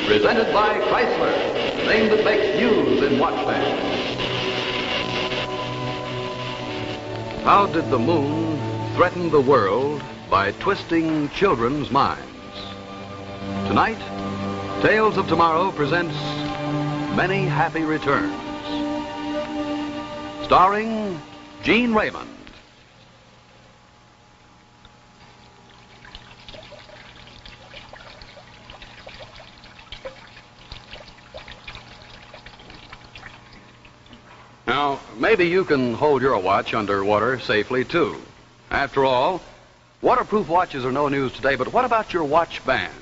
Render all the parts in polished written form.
Presented by Chrysler, the name that makes news in watch bands. How did the moon threaten the world by twisting children's minds? Tonight, Tales of Tomorrow presents Many Happy Returns, starring Gene Raymond. Now, maybe you can hold your watch underwater safely, too. After all, waterproof watches are no news today, but what about your watch band?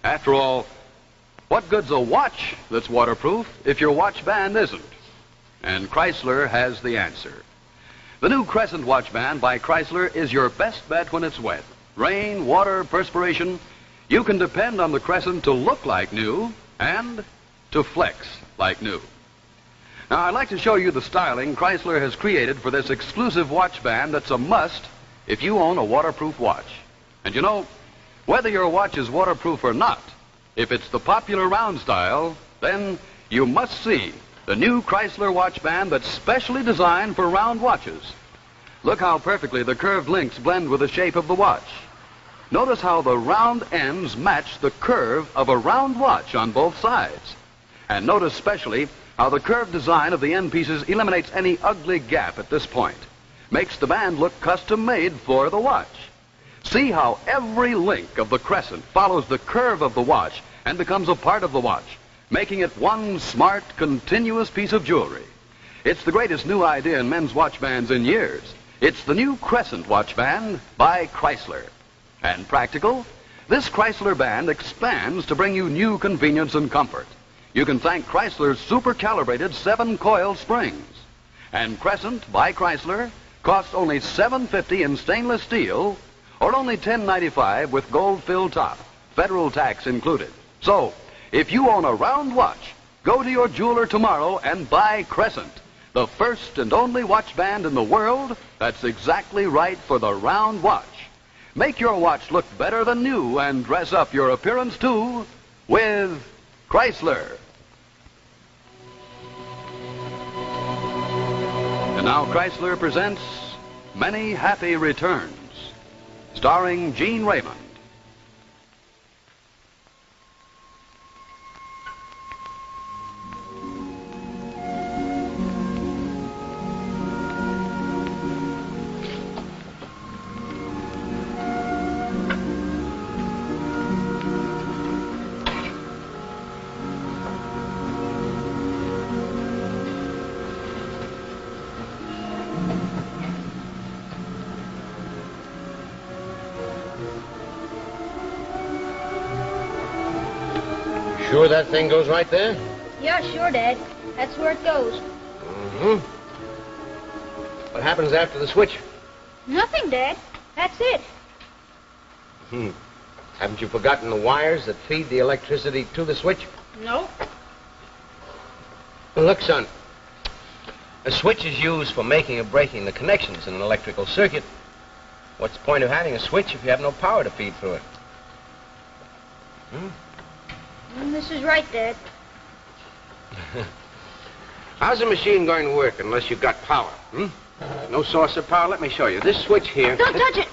After all, what good's a watch that's waterproof if your watch band isn't? And Chrysler has the answer. The new Crescent watch band by Chrysler is your best bet when it's wet. Rain, water, perspiration, you can depend on the Crescent to look like new and to flex like new. Now, I'd like to show you the styling Chrysler has created for this exclusive watch band that's a must if you own a waterproof watch. And you know, whether your watch is waterproof or not, if it's the popular round style, then you must see the new Chrysler watch band that's specially designed for round watches. Look how perfectly the curved links blend with the shape of the watch. Notice how the round ends match the curve of a round watch on both sides. And notice especially how the curved design of the end pieces eliminates any ugly gap at this point. Makes the band look custom-made for the watch. See how every link of the crescent follows the curve of the watch and becomes a part of the watch, making it one smart, continuous piece of jewelry. It's the greatest new idea in men's watch bands in years. It's the new Crescent watch band by Chrysler. And practical, this Chrysler band expands to bring you new convenience and comfort. You can thank Chrysler's super-calibrated 7-coil springs. And Crescent by Chrysler costs only $7.50 in stainless steel or only $10.95 with gold-filled top, federal tax included. So, if you own a round watch, go to your jeweler tomorrow and buy Crescent, the first and only watch band in the world that's exactly right for the round watch. Make your watch look better than new and dress up your appearance, too, with Chrysler. And now Chrysler presents Many Happy Returns, starring Gene Raymond. Sure that thing goes right there? Yeah, sure, Dad. That's where it goes. Mm-hmm. What happens after the switch? Nothing, Dad. That's it. Haven't you forgotten the wires that feed the electricity to the switch? No. Well, look, son. A switch is used for making or breaking the connections in an electrical circuit. What's the point of having a switch if you have no power to feed through it? This is right, Dad. How's the machine going to work unless you've got power? No source of power? Let me show you. This switch here... Don't touch it!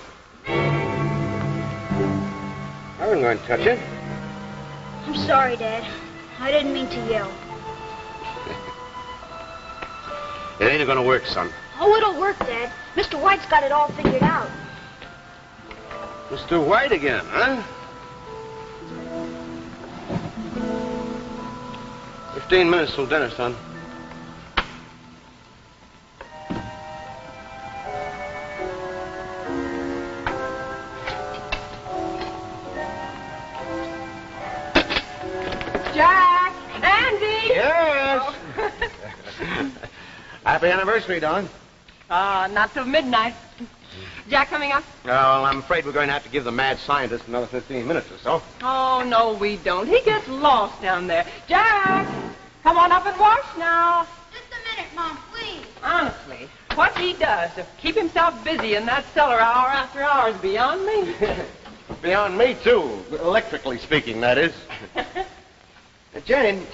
I wasn't going to touch it. I'm sorry, Dad. I didn't mean to yell. It ain't going to work, son. Oh, it'll work, Dad. Mr. White's got it all figured out. Mr. White again, huh? 15 minutes till dinner, son. Jack! Andy! Yes! Happy anniversary, Don. Not till midnight. Jack coming up? Well, I'm afraid we're going to have to give the mad scientist another 15 minutes or so. Oh, no, we don't. He gets lost down there. Jack, come on up and wash now. Just a minute, Mom, please. Honestly, what he does to keep himself busy in that cellar hour after hour is beyond me. Beyond me, too. Electrically speaking, that is. Jane,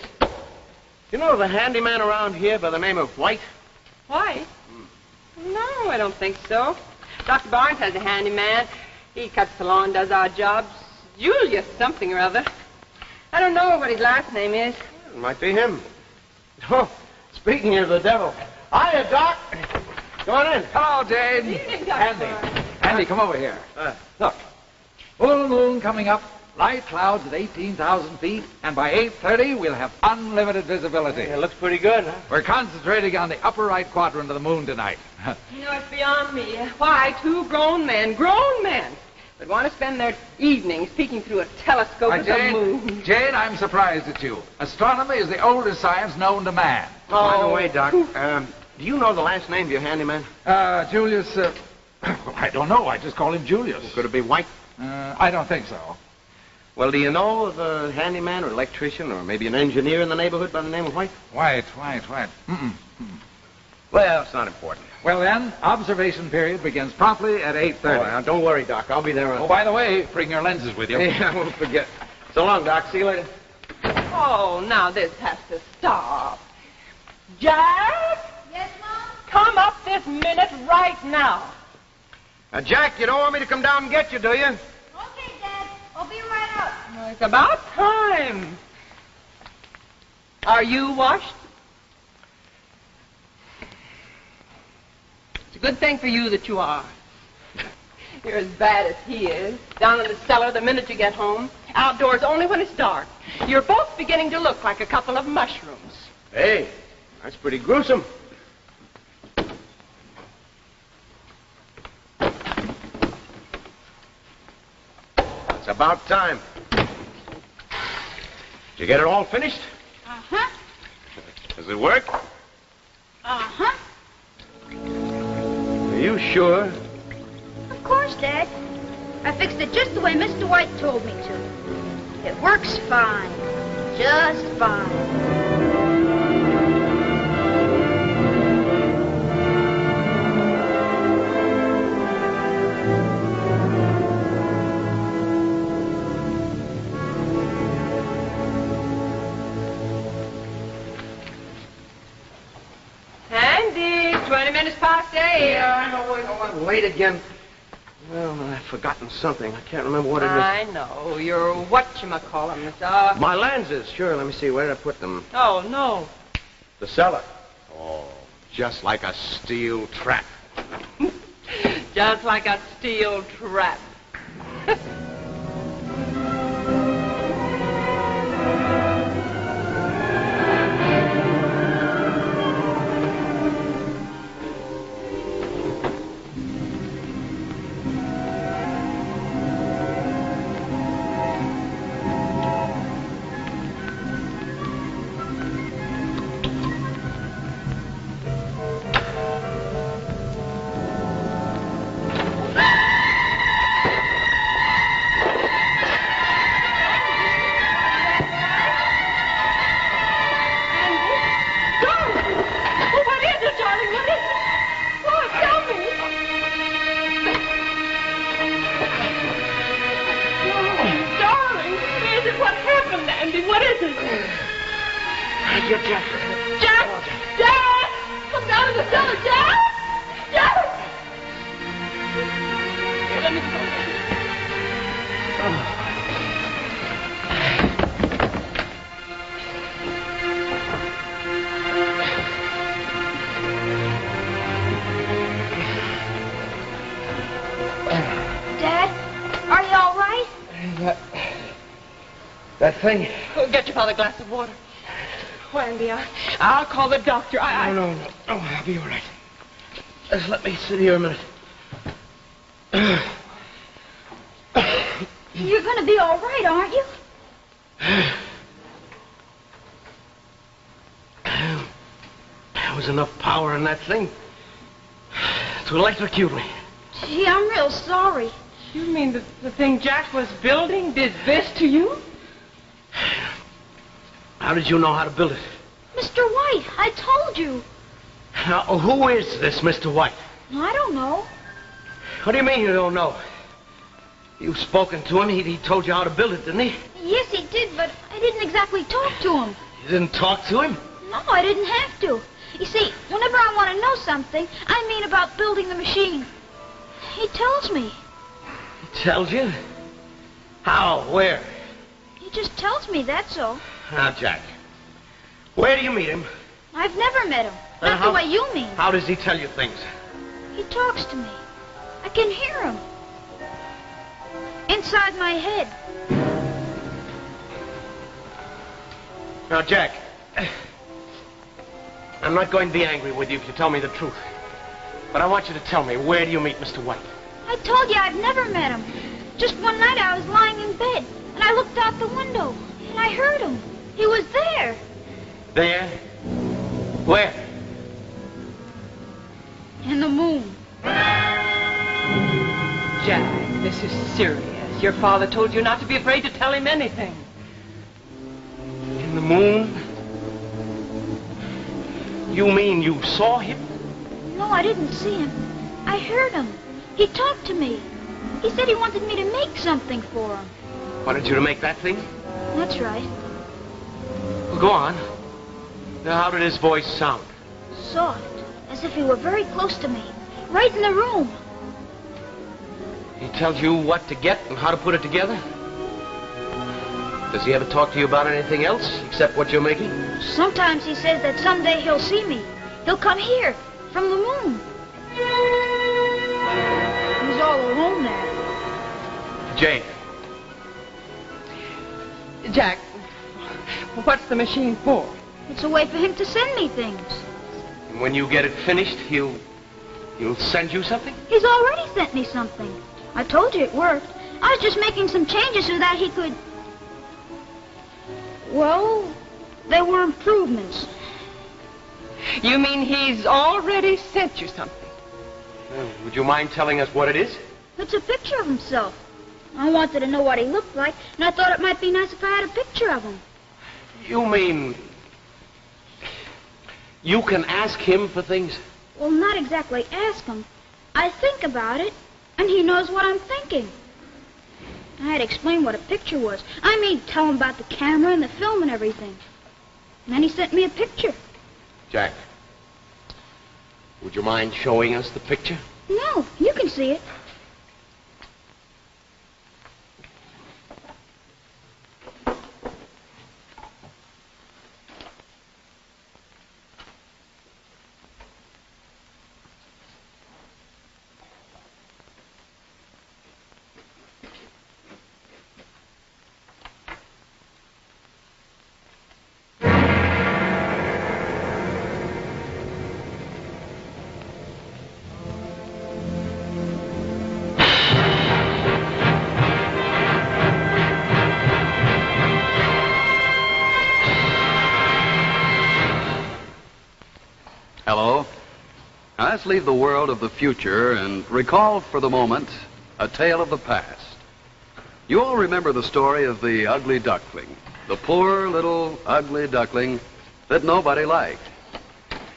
you know of a handyman around here by the name of White? Why? No, I don't think so. Dr. Barnes has a handyman. He cuts the lawn, does our jobs. Julius something or other. I don't know what his last name is. It might be him. Oh, speaking of the devil. Hiya, Doc. Go on in. Hello, Jane. Evening, Dr. Andy. Barnes. Andy, come over here. Look. Full moon coming up, light clouds at 18,000 feet, and by 8:30 we'll have unlimited visibility. It looks pretty good, huh? We're concentrating on the upper right quadrant of the moon tonight. You know, it's beyond me. Why two grown men, would want to spend their evenings peeking through a telescope at the moon. Jane, I'm surprised at you. Astronomy is the oldest science known to man. By the way, Doc, do you know the last name of your handyman? Julius, I don't know. I just call him Julius. Could it be White? I don't think so. Well, do you know of a handyman or electrician or maybe an engineer in the neighborhood by the name of White? White. Mm-mm. Well, it's not important. Well, then, observation period begins promptly at 8:30. Oh, now, don't worry, Doc. I'll be there on... Oh, by the way, bring your lenses with you. Yeah, I won't forget. So long, Doc. See you later. Oh, now this has to stop. Jack, Yes, Mom? come up this minute right now. Jack, you don't want me to come down and get you, do you? Okay, Dad. I'll be right up. Well, it's about time. Are you washed? It's a good thing for you that you are. You're as bad as he is. Down in the cellar the minute you get home. Outdoors only when it's dark. You're both beginning to look like a couple of mushrooms. Hey, that's pretty gruesome. It's about time. Did you get it all finished? Uh-huh. Does it work? Uh-huh. Are you sure? Of course, Dad. I fixed it just the way Mr. White told me to. It works fine. Just fine. Andy, 20 minutes past 8. Yeah, I know. I'm late again. Well, I've forgotten something. I can't remember what it is. I know. You're whatchamacallem. My lenses. Sure, let me see. Where did I put them? Oh, no. The cellar. Oh, just like a steel trap. Just like a steel trap. That thing? Oh, get your father a glass of water. Wendy, I'll call the doctor. No. Oh, I'll be all right. Just let me sit here a minute. You're going to be all right, aren't you? There was enough power in that thing. to electrocute me. Gee, I'm real sorry. You mean the thing Jack was building did this to you? How did you know how to build it? Mr. White, I told you. Now, who is this Mr. White? I don't know. What do you mean you don't know? You've spoken to him. He told you how to build it, didn't he? Yes, he did, but I didn't exactly talk to him. You didn't talk to him? No, I didn't have to. You see, whenever I want to know something, I mean about building the machine. He tells me. He tells you? How? Where? He just tells me, that's all. Now, Jack, where do you meet him? I've never met him. Not the way you mean. How does he tell you things? He talks to me. I can hear him. Inside my head. Now, Jack, I'm not going to be angry with you if you tell me the truth. But I want you to tell me, where do you meet Mr. White? I told you I've never met him. Just one night I was lying in bed, and I looked out the window, and I heard him. He was there. There? Where? In the moon. Jack, this is serious. Your father told you not to be afraid to tell him anything. In the moon? You mean you saw him? No, I didn't see him. I heard him. He talked to me. He said he wanted me to make something for him. Wanted you to make that thing? That's right. Well, go on. Now, how did his voice sound? Soft, as if he were very close to me, right in the room. He tells you what to get and how to put it together? Does he ever talk to you about anything else except what you're making? Sometimes he says that someday he'll see me. He'll come here, from the moon. He's all alone there. Jane. Jack, what's the machine for? It's a way for him to send me things. And when you get it finished, he'll send you something? He's already sent me something. I told you it worked. I was just making some changes so that he could... Well, they were improvements. You mean he's already sent you something? Would you mind telling us what it is? It's a picture of himself. I wanted to know what he looked like, and I thought it might be nice if I had a picture of him. You mean... you can ask him for things? Well, not exactly ask him. I think about it, and he knows what I'm thinking. I had to explain what a picture was. I mean, tell him about the camera and the film and everything. And then he sent me a picture. Jack, would you mind showing us the picture? No, you can see it. Hello. Now, let's leave the world of the future and recall for the moment a tale of the past. You all remember the story of the ugly duckling, the poor little ugly duckling that nobody liked.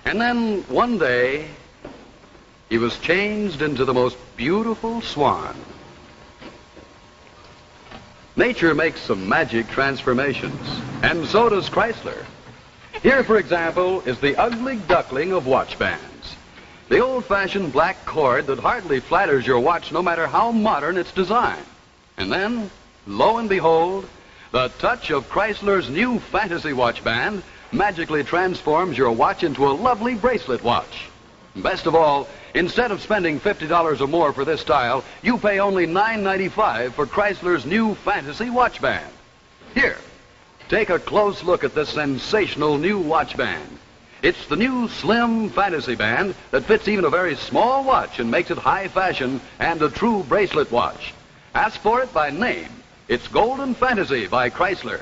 And then one day, he was changed into the most beautiful swan. Nature makes some magic transformations, and so does Chrysler. Here, for example, is the ugly duckling of watch bands. The old-fashioned black cord that hardly flatters your watch no matter how modern its design. And then, lo and behold, the touch of Chrysler's new fantasy watch band magically transforms your watch into a lovely bracelet watch. Best of all, instead of spending $50 or more for this style, you pay only $9.95 for Chrysler's new fantasy watch band. Here. Take a close look at this sensational new watch band. It's the new slim fantasy band that fits even a very small watch and makes it high fashion and a true bracelet watch. Ask for it by name. It's Golden Fantasy by Chrysler.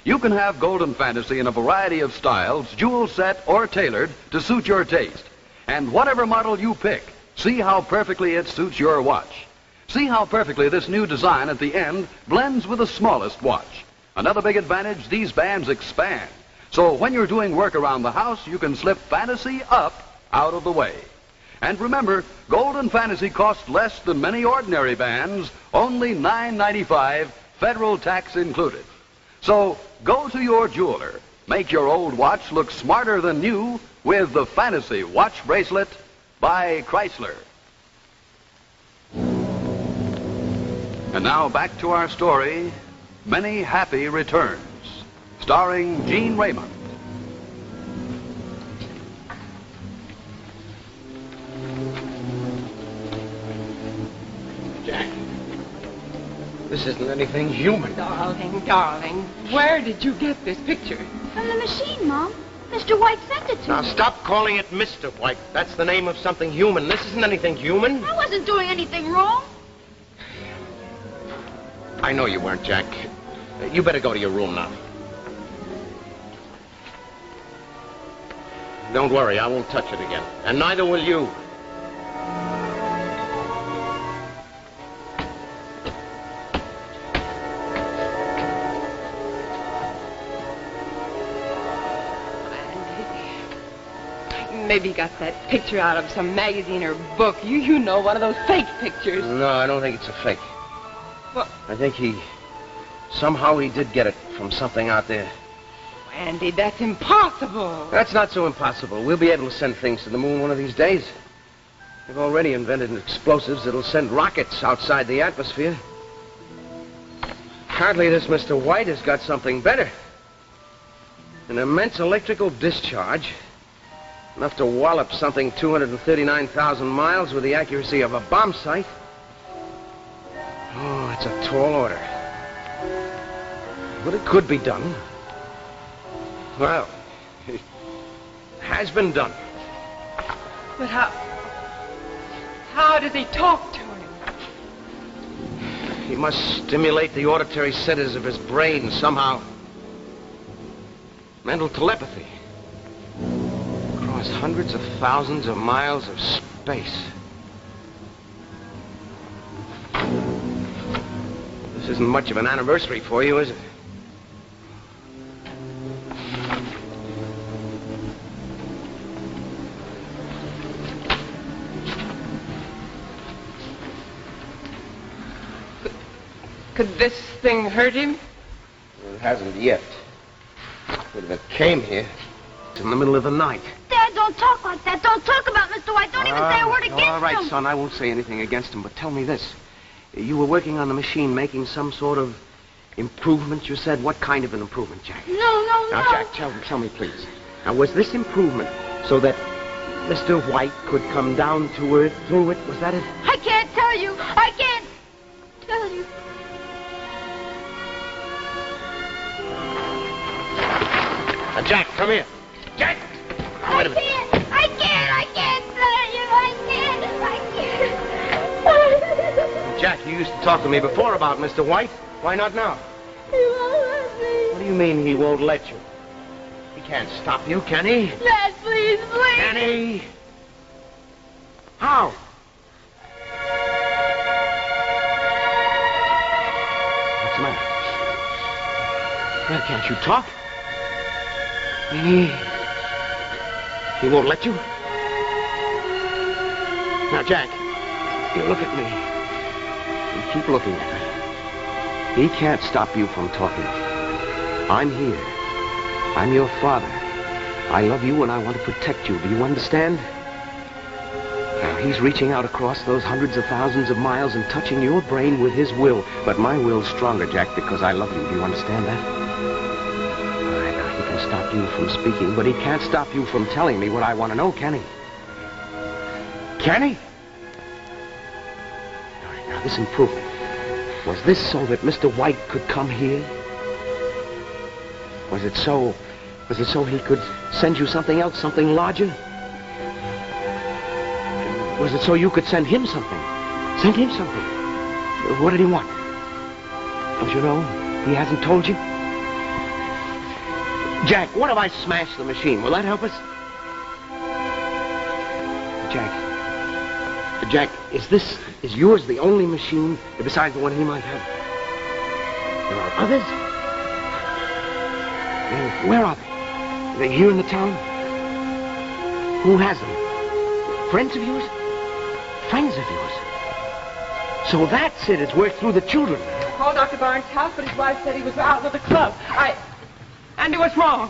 You can have Golden Fantasy in a variety of styles, jewel set or tailored to suit your taste. And whatever model you pick, See how perfectly it suits your watch. See how perfectly this new design at the end blends with the smallest watch. Another big advantage, these bands expand. So when you're doing work around the house, you can slip Fantasy up out of the way. And remember, Golden Fantasy costs less than many ordinary bands, only $9.95, federal tax included. So go to your jeweler. Make your old watch look smarter than new with the Fantasy Watch Bracelet by Chrysler. And now back to our story, Many Happy Returns, starring Gene Raymond. Jack, this isn't anything human. Darling, where did you get this picture? From the machine, Mom. Mr. White sent it to Now me. stop calling it Mr. White. That's the name of something human. This isn't anything human. I wasn't doing anything wrong. I know you weren't, Jack. You better go to your room now. Don't worry, I won't touch it again. And neither will you. Maybe he got that picture out of some magazine or book. You know, one of those fake pictures. No, I don't think it's a fake. What? I think somehow he did get it from something out there. Andy, that's impossible. That's not so impossible. We'll be able to send things to the moon one of these days. They've already invented explosives that'll send rockets outside the atmosphere. Hardly this Mr. White has got something better. An immense electrical discharge, enough to wallop something 239,000 miles with the accuracy of a bomb sight. Oh, it's a tall order. But it could be done. Well, it has been done. But how does he talk to him? He must stimulate the auditory centers of his brain somehow. Mental telepathy. Across hundreds of thousands of miles of space. This isn't much of an anniversary for you, is it? Could this thing hurt him? It hasn't yet. But if it came here, it's in the middle of the night. Dad, don't talk like that. Don't talk about Mr. White. Don't even say a word against him. All right, son, I won't say anything against him, but tell me this. You were working on the machine, making some sort of improvement, you said? What kind of an improvement, Jack? No. Now, Jack, tell me, please. Now, was this improvement so that Mr. White could come down to Earth through it? Was that it? I can't tell you. I can't tell you. Now, Jack, come here. Jack! I can't tell you. I can't. Jack, you used to talk to me before about Mr. White. Why not now? He won't let me. What do you mean he won't let you? He can't stop you, can he? Dad, please. Can he? How? What's the matter? Well, can't you talk? He won't let you? Now, Jack, you look at me. You keep looking at me. He can't stop you from talking. I'm here. I'm your father. I love you and I want to protect you. Do you understand? Now, he's reaching out across those hundreds of thousands of miles and touching your brain with his will. But my will's stronger, Jack, because I love you. Do you understand that? Stop you from speaking, but he can't stop you from telling me what I want to know, can he? Can he? All right, now this improvement, was this so that Mr. White could come here? Was it so he could send you something else, something larger? Was it so you could send him something? Send him something? What did he want? Don't you know? He hasn't told you? Jack, what if I smash the machine? Will that help us? Jack, Jack, is yours the only machine besides the one he might have? There are others? Well, where are they? Are they here in the town? Who has them? Friends of yours? Friends of yours? So that's it. It's worked through the children. I called Dr. Barnes' house, but his wife said he was out with the club. Andy, what's wrong?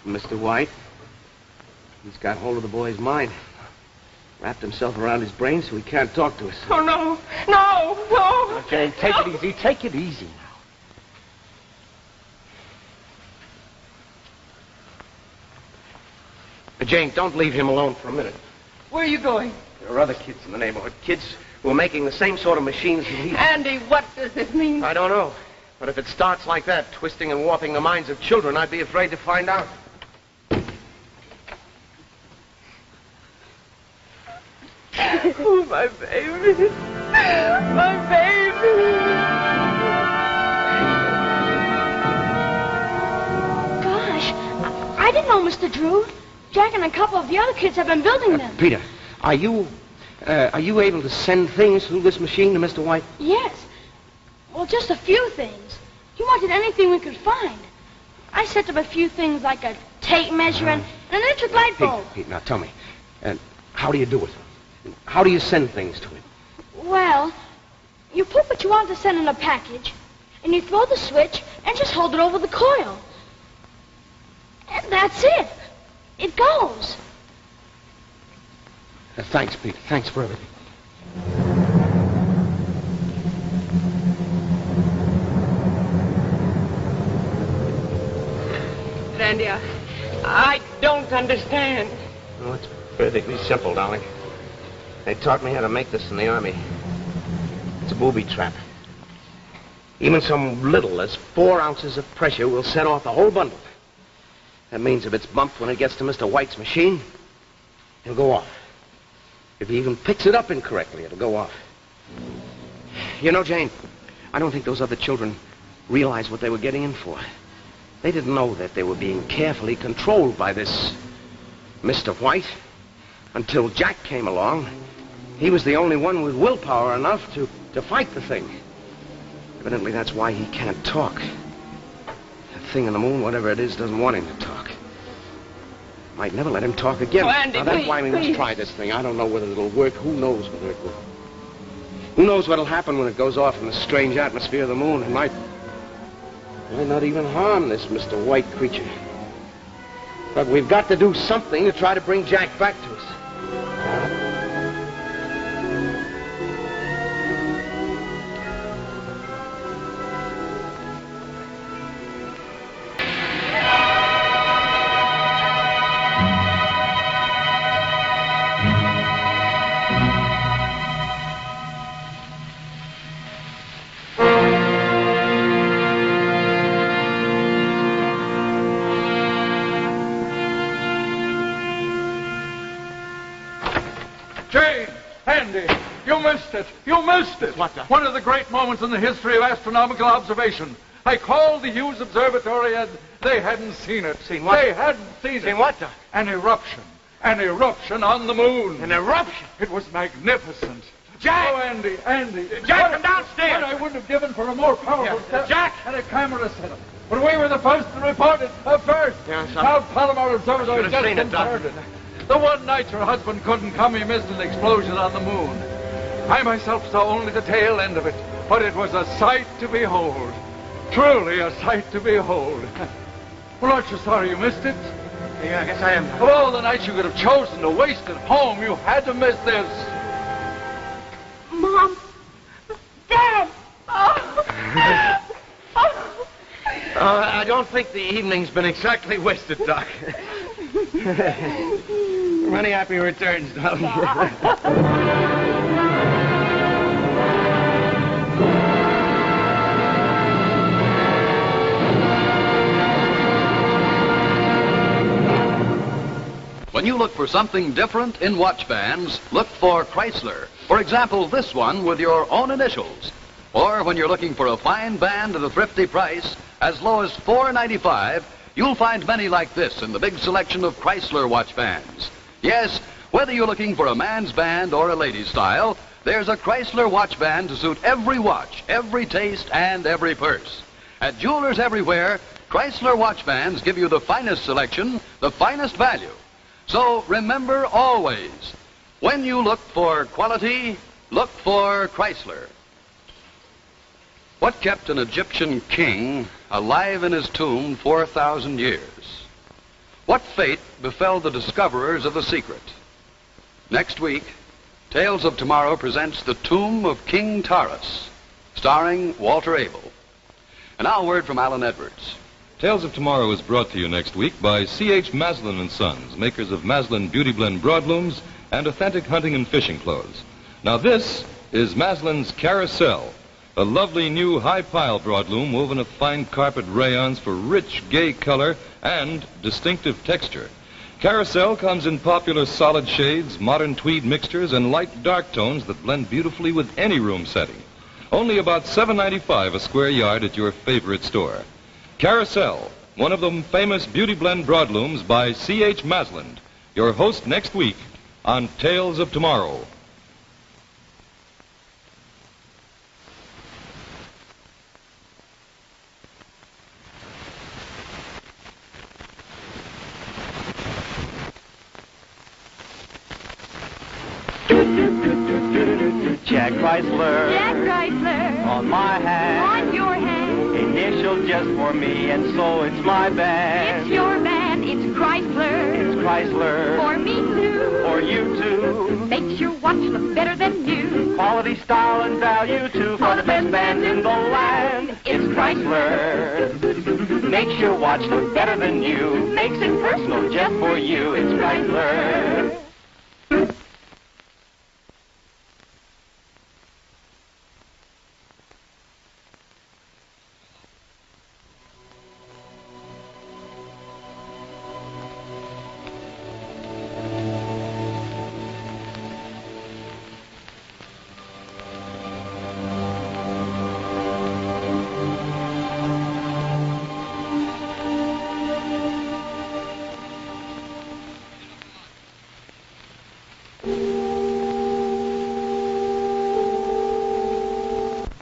Mr. White, he's got hold of the boy's mind. Wrapped himself around his brain so he can't talk to us. Oh, no. No. Okay, take it easy. Take it easy now. Jane, don't leave him alone for a minute. Where are you going? There are other kids in the neighborhood. Kids who are making the same sort of machines as he. Andy, what does this mean? I don't know. But if it starts like that, twisting and warping the minds of children, I'd be afraid to find out. Oh, my baby. My baby. Gosh, I didn't know, Mr. Drew. Jack and a couple of the other kids have been building them. Peter, are you able to send things through this machine to Mr. White? Yes. Well, just a few things. He wanted anything we could find. I set up a few things like a tape measure and an electric light bulb. Pete, now tell me, how do you do it? How do you send things to him? Well, you put what you want to send in a package, and you throw the switch and just hold it over the coil. And that's it. It goes. Thanks, Pete. Thanks for everything. Andy, I don't understand. Oh, it's perfectly simple, darling. They taught me how to make this in the Army. It's a booby trap. Even so little as 4 ounces of pressure will set off the whole bundle. That means if it's bumped when it gets to Mr. White's machine, it'll go off. If he even picks it up incorrectly, it'll go off. You know, Jane, I don't think those other children realized what they were getting in for. They didn't know that they were being carefully controlled by this Mr. White until Jack came along. He was the only one with willpower enough to fight the thing. Evidently, that's why he can't talk. That thing in the moon, whatever it is, doesn't want him to talk. Might never let him talk again. Oh, Andy, now, that's please, why we must try this thing. I don't know whether it'll work. Who knows whether it will? Who knows what'll happen when it goes off in the strange atmosphere of the moon? It might not even harm this Mr. White creature. But we've got to do something to try to bring Jack back to us. You missed it. What the? One of the great moments in the history of astronomical observation. I called the Hughes Observatory and they hadn't seen it. Seen what? They hadn't seen it. Seen what? An eruption. An eruption on the moon. An eruption? It was magnificent. Jack! Oh, Andy. Jack, come downstairs! What I wouldn't have given for a more powerful Yeah. Jack! and a camera setup. But we were the first to report it. First. Yeah, son. Now Palomar Observatory Should have just seen it, Doc. confirmed it. The one night your husband couldn't come, he missed an explosion on the moon. I myself saw only the tail end of it, but it was a sight to behold. Truly a sight to behold. Well, aren't you sorry you missed it? Yeah, I guess I am. Of all the nights you could have chosen to waste at home, you had to miss this. Mom. Dad. I don't think the evening's been exactly wasted, Doc. Many happy returns, darling. When you look for something different in watch bands, look for Chrysler. For example, this one with your own initials. Or when you're looking for a fine band at a thrifty price, as low as $4.95, you'll find many like this in the big selection of Chrysler watch bands. Yes, Whether you're looking for a man's band or a lady's style, there's a Chrysler watch band to suit every watch, every taste, and every purse. At jewelers everywhere, Chrysler watch bands give you the finest selection, the finest value. So remember always, when you look for quality, look for Chrysler. What kept an Egyptian king alive in his tomb 4,000 years? What fate befell the discoverers of the secret? Next week, Tales of Tomorrow presents The Tomb of King Taurus, starring Walter Abel. And now a word from Alan Edwards. Tales of Tomorrow is brought to you next week by C.H. Maslin & Sons, makers of Maslin Beauty Blend broadlooms and authentic hunting and fishing clothes. Now this is Maslin's Carousel, a lovely new high-pile broadloom woven of fine carpet rayons for rich, gay color and distinctive texture. Carousel comes in popular solid shades, modern tweed mixtures, and light dark tones that blend beautifully with any room setting. Only about $7.95 a square yard at your favorite store. Carousel, one of the famous Beauty Blend broadlooms by C.H. Maslin, your host next week on Tales of Tomorrow. Jack Chrysler. Jack Chrysler. On my hand. On your hand. Initial just for me, and so it's my band. It's your band. It's Chrysler. It's Chrysler. For me too. For you too. Makes your watch look better than new. Quality, style, and value too. For the best band in the land. It's Chrysler. Makes your watch look better than you. Makes it personal just for you. It's Chrysler.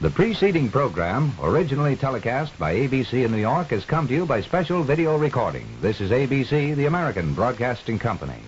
The preceding program, originally telecast by ABC in New York, has come to you by special video recording. This is ABC, the American Broadcasting Company.